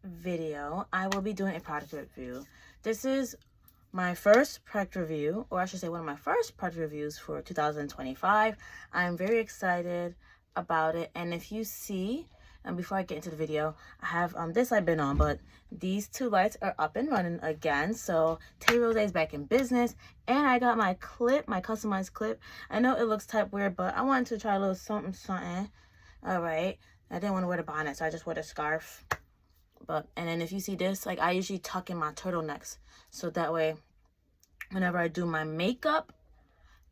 video, I will be doing a product review. This is my first product review, or I should say one of my first product reviews for 2025. I'm very excited about it. And if you see, and before I get into the video, I have this light been on, but these two lights are up and running again. So Tay Rosé is back in business, and I got my clip, my customized clip. I know it looks type weird, but I wanted to try a little something. All right, I didn't want to wear the bonnet, so I just wore the scarf. And then if you see this, like, I usually tuck in my turtlenecks, so that way whenever I do my makeup,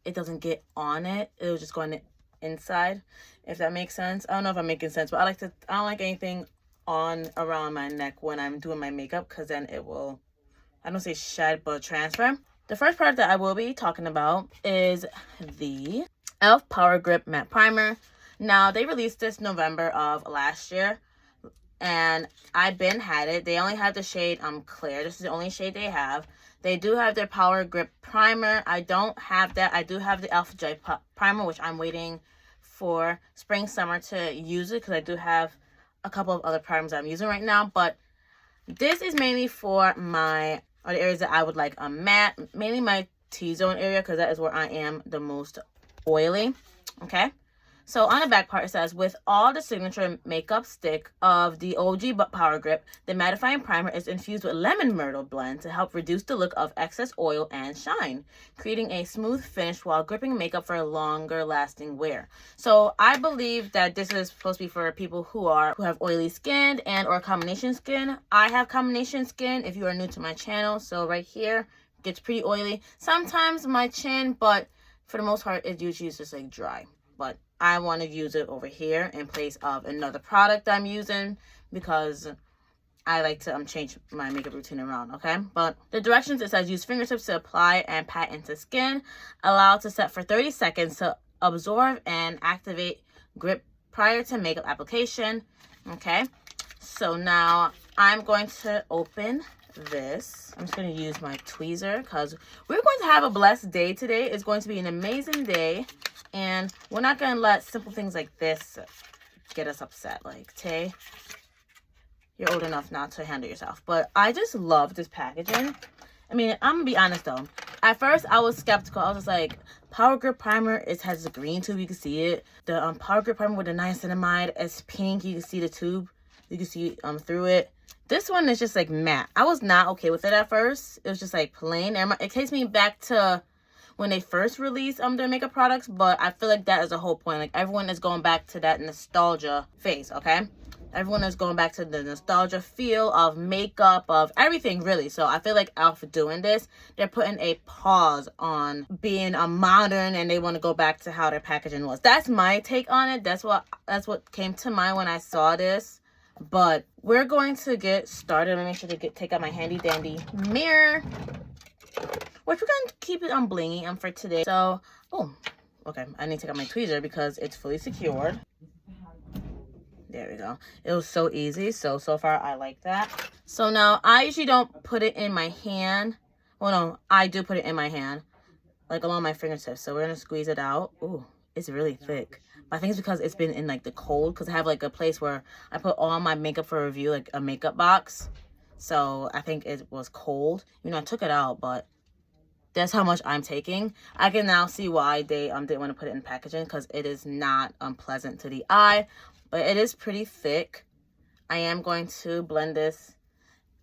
it doesn't get on it. It will just go on the inside, if that makes sense. I don't know if I'm making sense, but I don't like anything on around my neck when I'm doing my makeup, because then it will, I don't say shed, but transfer. The first product that I will be talking about is the e.l.f. Power Grip Matte Primer. Now, they released this November of last year, and I've been had it. They only have the shade Clear. This is the only shade they have. They do have their Power Grip Primer. I don't have that. I do have the e.l.f. Joy Primer, which I'm waiting for spring, summer to use it, because I do have a couple of other primers I'm using right now. But this is mainly for the areas that I would like a matte, mainly my T-zone area, because that is where I am the most oily. Okay. So on the back part, it says, with all the signature makeup stick of the OG Power Grip, the mattifying primer is infused with lemon myrtle blend to help reduce the look of excess oil and shine, creating a smooth finish while gripping makeup for longer lasting wear. So I believe that this is supposed to be for people who have oily skin and or combination skin. I have combination skin, if you are new to my channel. So right here gets pretty oily. Sometimes my chin, but for the most part, it usually is just like dry. But I want to use it over here in place of another product I'm using, because I like to change my makeup routine around, okay? But the directions, it says, use fingertips to apply and pat into skin. Allow to set for 30 seconds to absorb and activate grip prior to makeup application, okay? So now I'm going to open this. I'm just going to use my tweezer, because we're going to have a blessed day today. It's going to be an amazing day. And we're not going to let simple things like this get us upset. Like, Tay, you're old enough not to handle yourself. But I just love this packaging. I mean, I'm going to be honest, though. At first, I was skeptical. I was just like, Power Grip Primer, it has a green tube. You can see it. The Power Grip Primer with the niacinamide is pink. You can see the tube. You can see through it. This one is just like matte. I was not okay with it at first. It was just like plain. It takes me back to when they first released their makeup products, but I feel like that is the whole point. Like, everyone is going back to that nostalgia phase, okay? Everyone is going back to the nostalgia feel of makeup, of everything, really. So I feel like e.l.f. doing this, they're putting a pause on being a modern, and they want to go back to how their packaging was. That's my take on it. That's what came to mind when I saw this. But we're going to get started. Let me make sure to take out my handy dandy mirror, which we're going to keep it blingy for today. So, okay, I need to take out my tweezer because it's fully secured. There we go. It was so easy. So far, I like that. So now, I usually don't put it in my hand. Well, no, I do put it in my hand, like along my fingertips. So we're going to squeeze it out. Ooh, it's really thick. But I think it's because it's been in like the cold, because I have like a place where I put all my makeup for review, like a makeup box. So I think it was cold. You know, I took it out, but that's how much I'm taking. I can now see why they didn't want to put it in packaging, because it is not pleasant to the eye, but it is pretty thick. I am going to blend this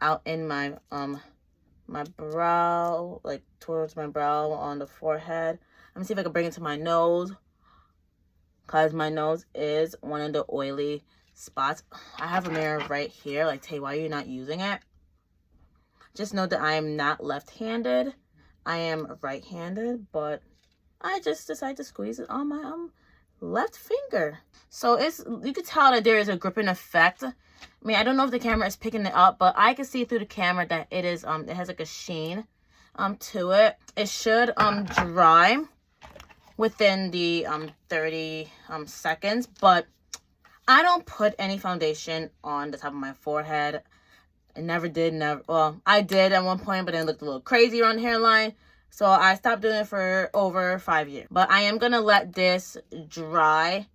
out in my my brow, like towards my brow on the forehead. Let me see if I can bring it to my nose, because my nose is one of the oily spots. I have a mirror right here. Like, Tay, why are you not using it? Just know that I am not left-handed. I am right-handed, but I just decided to squeeze it on my left finger. So you can tell that there is a gripping effect. I mean, I don't know if the camera is picking it up, but I can see through the camera that it is it has like a sheen to it. It should dry within the 30 seconds, but I don't put any foundation on the top of my forehead. I never did. Well, I did at one point, but then it looked a little crazy around the hairline. So I stopped doing it for over 5 years. But I am going to let this dry.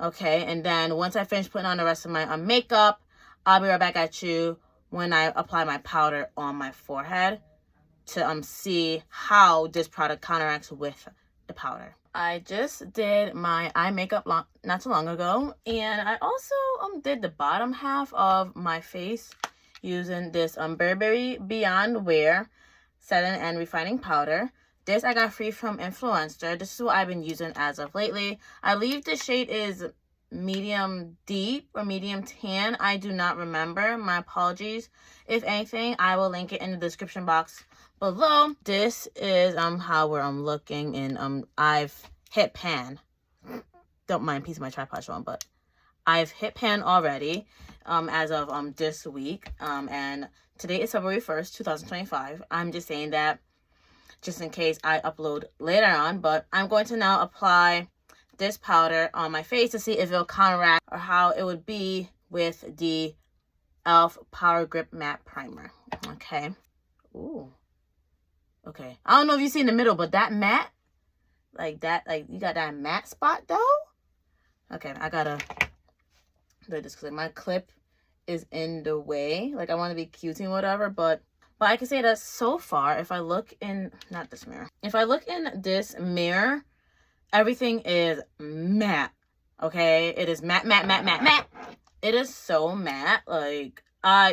Okay. And then once I finish putting on the rest of my makeup, I'll be right back at you when I apply my powder on my forehead to see how this product counteracts with the powder. I just did my eye makeup not too long ago, and I also did the bottom half of my face using this Burberry Beyond Wear setting and refining powder. This I got free from Influenster. This is what I've been using as of lately. I believe the shade is medium deep or medium tan. I do not remember. My apologies. If anything, I will link it in the description box below. This is how we're looking, and I've hit pan. Don't mind piece of my tripod showing, but I've hit pan already as of this week. And today is February 1st, 2025. I'm just saying that just in case I upload later on, but I'm going to now apply this powder on my face to see if it'll counteract or how it would be with the e.l.f. Power Grip Matte Primer. Okay. Ooh. Okay. I don't know if you see in the middle, but that matte, like that, like you got that matte spot though. Okay, I gotta do this because my clip is in the way. Like I want to be cutesy and whatever, but I can say that so far, if I look in, not this mirror, if I look in this mirror, everything is matte, okay? It is matte, matte, matte, matte, matte. It is so matte. Like,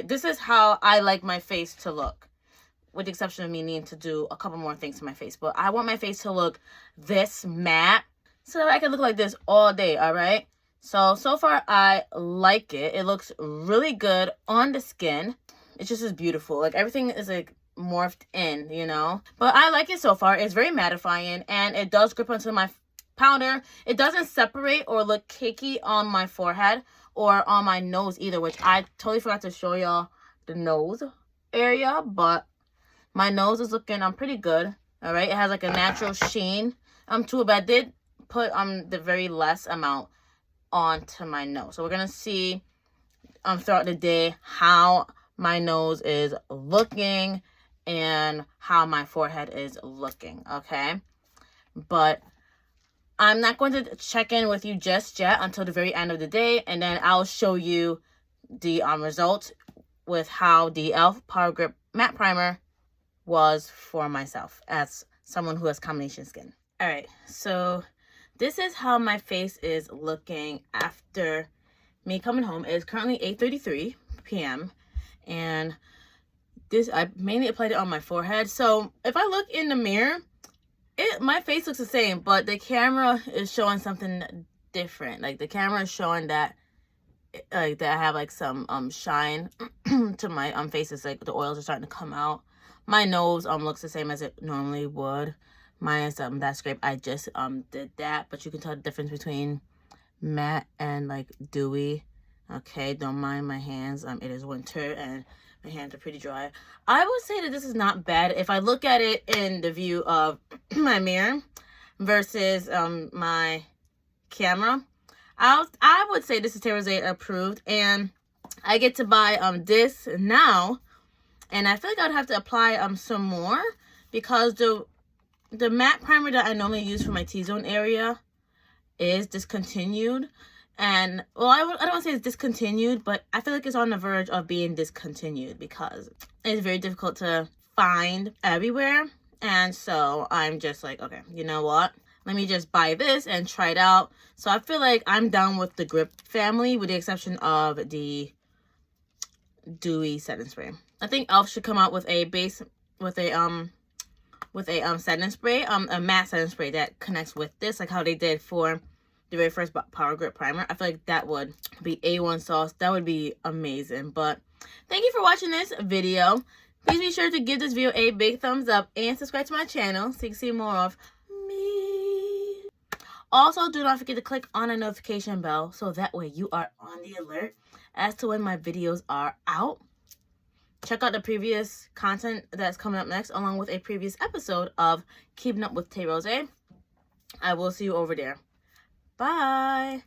this is how I like my face to look, with the exception of me needing to do a couple more things to my face. But I want my face to look this matte so that I can look like this all day, all right? So far, I like it. It looks really good on the skin. It just is beautiful. Like, everything is, like, morphed in, you know? But I like it so far. It's very mattifying, and it does grip onto my powder. It doesn't separate or look cakey on my forehead or on my nose either, which I totally forgot to show y'all the nose area, but my nose is looking pretty good. All right, it has like a natural sheen to it, but I did put the very less amount onto my nose. So we're gonna see throughout the day how my nose is looking and how my forehead is looking, okay? But I'm not going to check in with you just yet until the very end of the day, and then I'll show you the results with how the e.l.f. Power Grip Matte Primer was for myself as someone who has combination skin. All right, so this is how my face is looking after me coming home. It's currently 8:33 p.m. and this, I mainly applied it on my forehead. So if I look in the mirror, my face looks the same, but the camera is showing something different. Like the camera is showing that I have like some shine to my face. It's like the oils are starting to come out. My nose looks the same as it normally would. Minus that scrape. I just did that, but you can tell the difference between matte and like dewy. Okay, don't mind my hands. It is winter and my hands are pretty dry. I would say that this is not bad if I look at it in the view of my mirror versus my camera. I would say this is Tay Rosé approved, and I get to buy this now, and I feel like I'd have to apply some more because the matte primer that I normally use for my T-zone area is discontinued. And, well, I don't want to say it's discontinued, but I feel like it's on the verge of being discontinued because it's very difficult to find everywhere. And so I'm just like, okay, you know what? Let me just buy this and try it out. So I feel like I'm down with the Grip family with the exception of the Dewy setting spray. I think e.l.f. should come out with a base, with a setting spray, a matte setting spray that connects with this, like how they did for the very first Power Grip Primer. I feel like that would be A1 sauce. That would be amazing. But thank you for watching this video. Please be sure to give this video a big thumbs up and subscribe to my channel so you can see more of me. Also, do not forget to click on the notification bell so that way you are on the alert as to when my videos are out. Check out the previous content that's coming up next along with a previous episode of Keeping Up with Tay Rosé. I will see you over there. Bye.